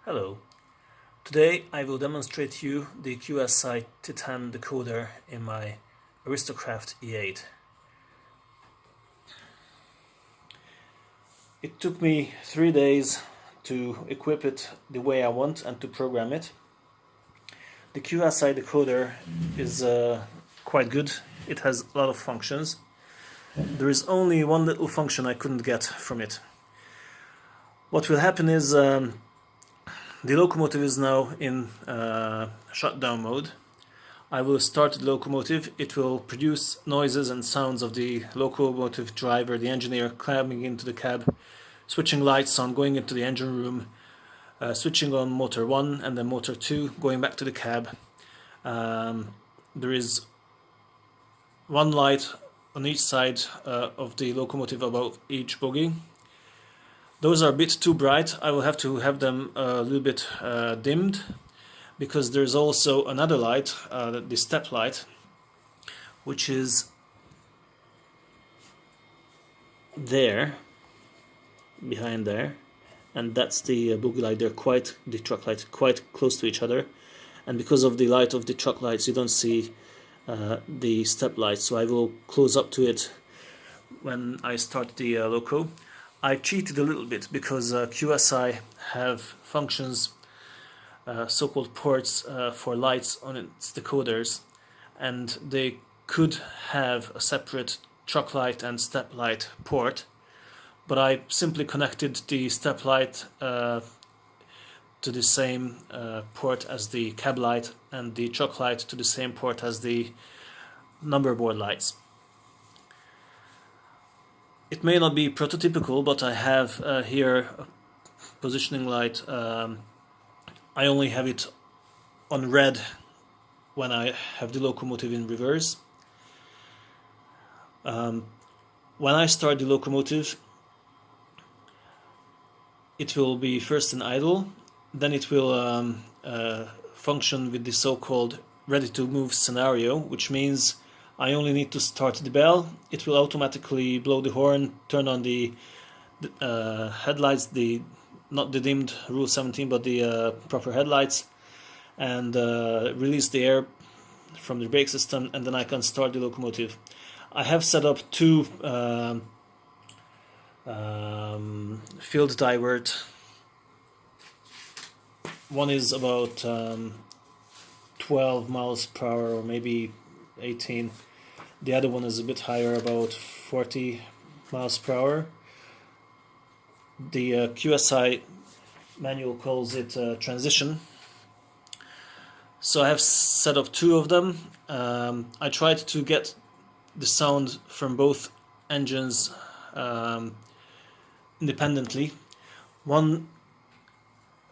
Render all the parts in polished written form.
Hello. Today I will demonstrate to you the QSI Titan decoder in my Aristocraft E8. It took me 3 days to equip it the way I want and to program it. The QSI decoder is quite good. It has a lot of functions. There is only one little function I couldn't get from it. What will happen is the locomotive is now in shutdown mode. I will start the locomotive. It will produce noises and sounds of the locomotive driver, the engineer climbing into the cab, switching lights on, going into the engine room, switching on motor 1 and then motor 2, going back to the cab. There is one light on each side of the locomotive above each bogie. Those are a bit too bright. I will have to have them a little bit dimmed, because there's also another light, the step light, which is there, behind there, and that's the bogie light. They're the truck light, quite close to each other, and because of the light of the truck lights you don't see the step light, so I will close up to it when I start the Loco. I cheated a little bit because QSI have functions, so-called ports for lights on its decoders, and they could have a separate truck light and step light port, but I simply connected the step light to the same port as the cab light, and the truck light to the same port as the number board lights. It may not be prototypical, but I have here a positioning light. I only have it on red when I have the locomotive in reverse. When I start the locomotive, it will be first in idle, then it will function with the so-called ready to move scenario, which means I only need to start the bell. It will automatically blow the horn, turn on the headlights, not the dimmed Rule 17, but the proper headlights, and release the air from the brake system, and then I can start the locomotive. I have set up two field divert. One is about 12 miles per hour, or maybe 18. The other one is a bit higher, about 40 miles per hour. The QSI manual calls it transition. So I have set up two of them. I tried to get the sound from both engines independently. One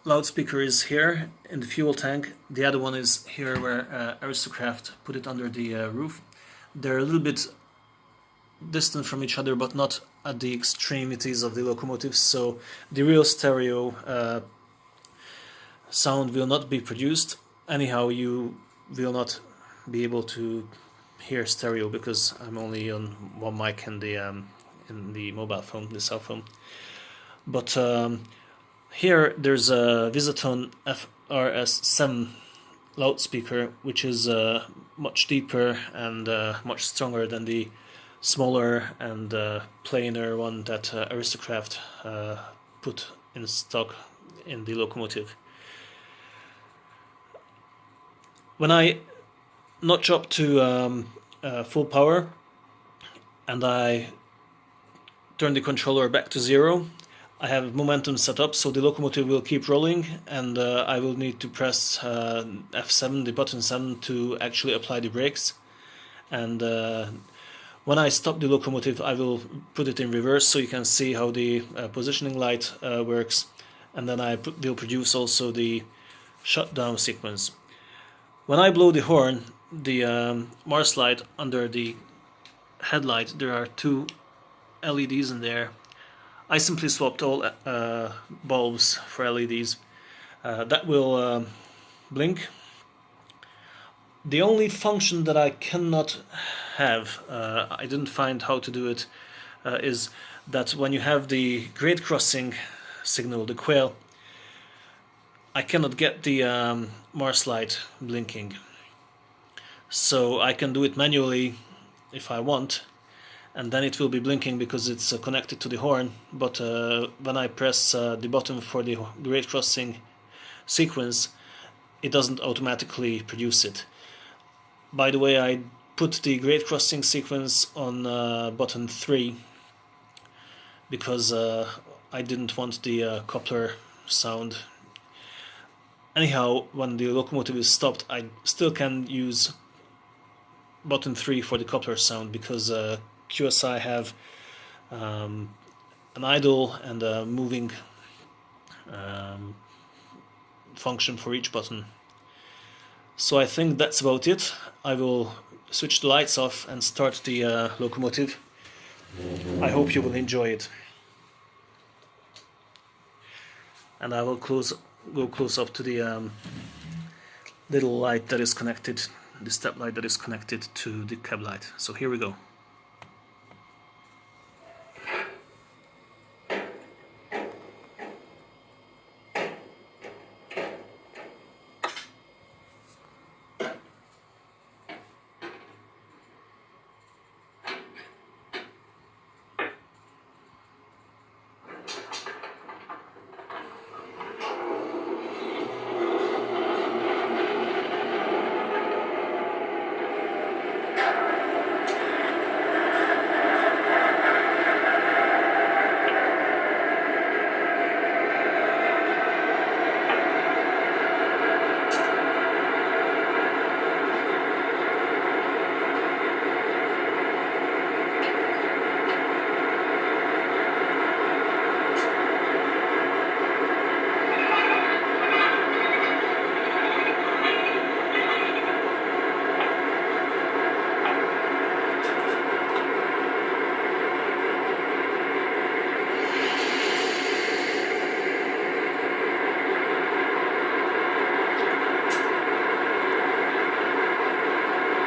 loudspeaker is here in the fuel tank, the other one is here where Aristocraft put it under the roof. They're a little bit distant from each other, but not at the extremities of the locomotive, so the real stereo sound will not be produced. Anyhow, you will not be able to hear stereo because I'm only on one mic in the mobile phone, the cell phone. But here there's a Visatone FRS7 loudspeaker, which is much deeper and much stronger than the smaller and plainer one that Aristocraft put in stock in the locomotive. When I notch up to full power and I turn the controller back to 0, I have momentum set up, so the locomotive will keep rolling, and I will need to press F7, the button 7, to actually apply the brakes. And when I stop the locomotive, I will put it in reverse so you can see how the positioning light works, and then I will produce also the shutdown sequence. When I blow the horn, the Mars light under the headlight, there are two LEDs in there. I simply swapped all bulbs for LEDs. That will blink. The only function that I cannot have, I didn't find how to do it, is that when you have the grade crossing signal, the quail, I cannot get the Morse light blinking. So I can do it manually if I want, and then it will be blinking because it's connected to the horn, but when I press the button for the grade crossing sequence, it doesn't automatically produce it. By the way, I put the grade crossing sequence on button 3 because I didn't want the coupler sound. Anyhow, when the locomotive is stopped, I still can use button 3 for the coupler sound because QSI have an idle and a moving function for each button. So I think that's about it. I will switch the lights off and start the locomotive. I hope you will enjoy it. And I will go close up to the little light that is connected, the step light that is connected to the cab light. So here we go.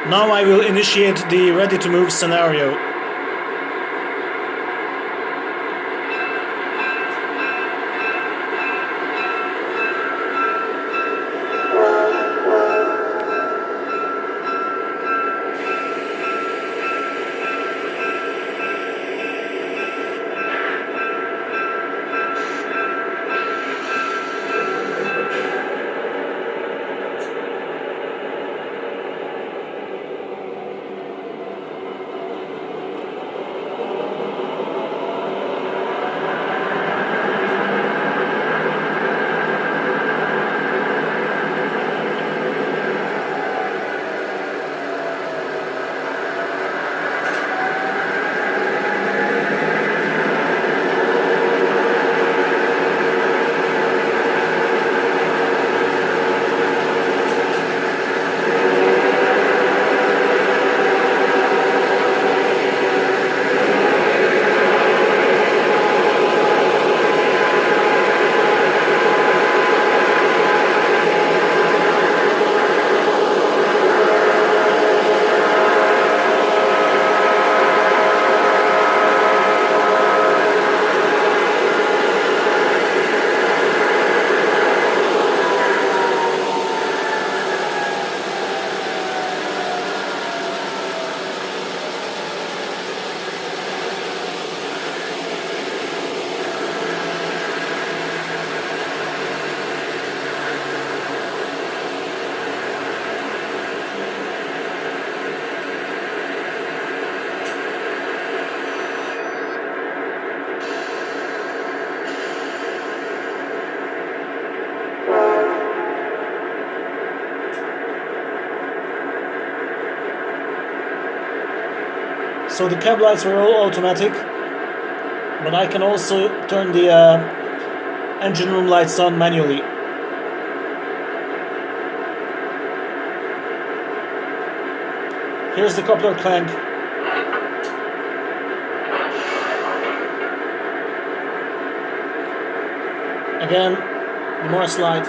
Now I will initiate the ready to move scenario. So the cab lights were all automatic, but I can also turn the engine room lights on manually. Here's the coupler clank. Again, the Morse light.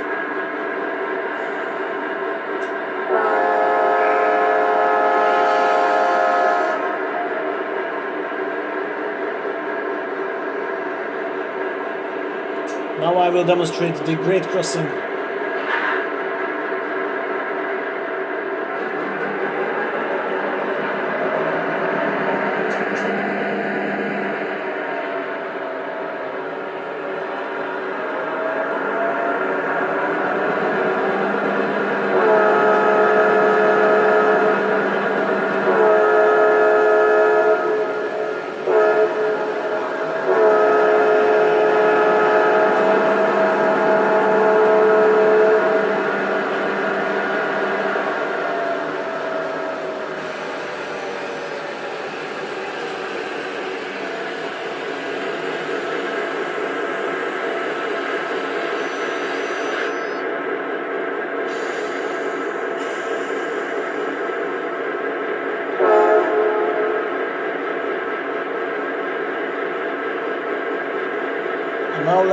Now I will demonstrate the grade crossing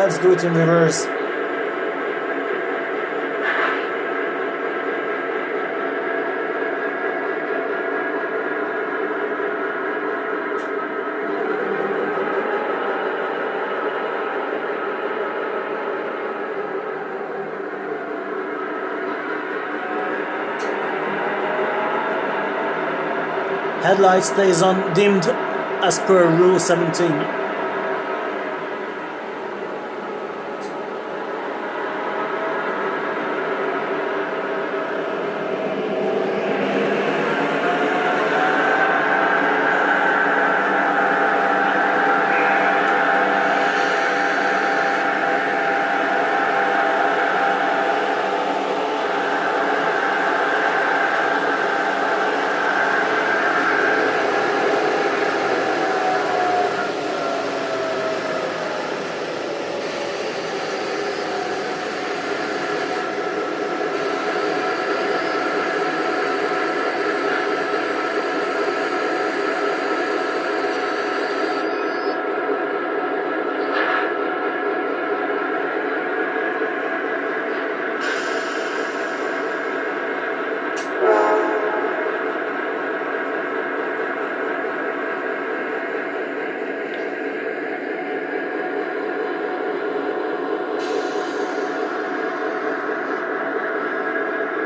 let's do it in reverse. Headlight stays on dimmed as per rule 17.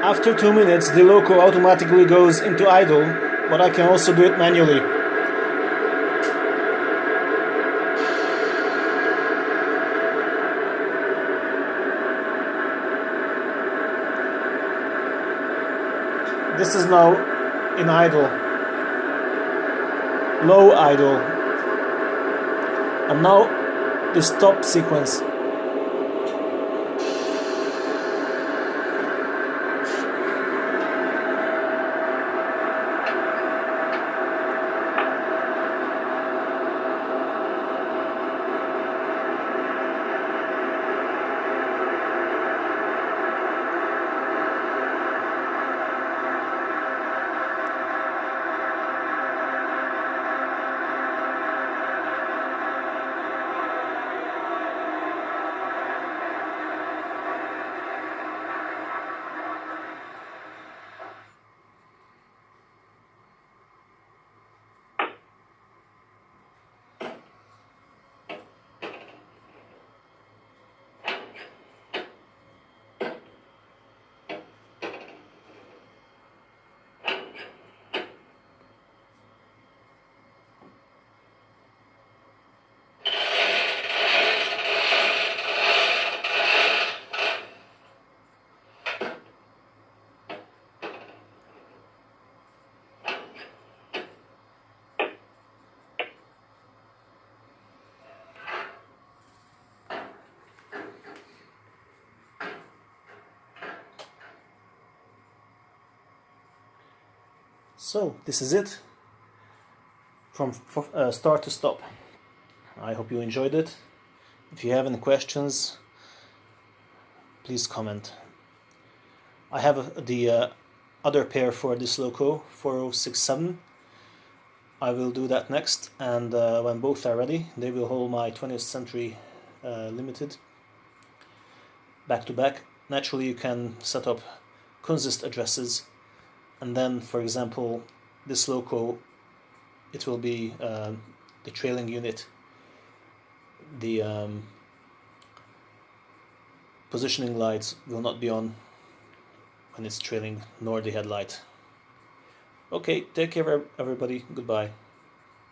After 2 minutes, the Loco automatically goes into idle, but I can also do it manually. This is now in idle, low idle, and now the stop sequence. So this is it from start to stop. I hope you enjoyed it. If you have any questions, please comment. I have the other pair for this Loco 4067. I will do that next, and when both are ready, they will hold my 20th Century Limited back to back. Naturally, you can set up consist addresses, and then, for example, this Loco, it will be the trailing unit. The positioning lights will not be on when it's trailing, nor the headlight. Okay, take care everybody, goodbye.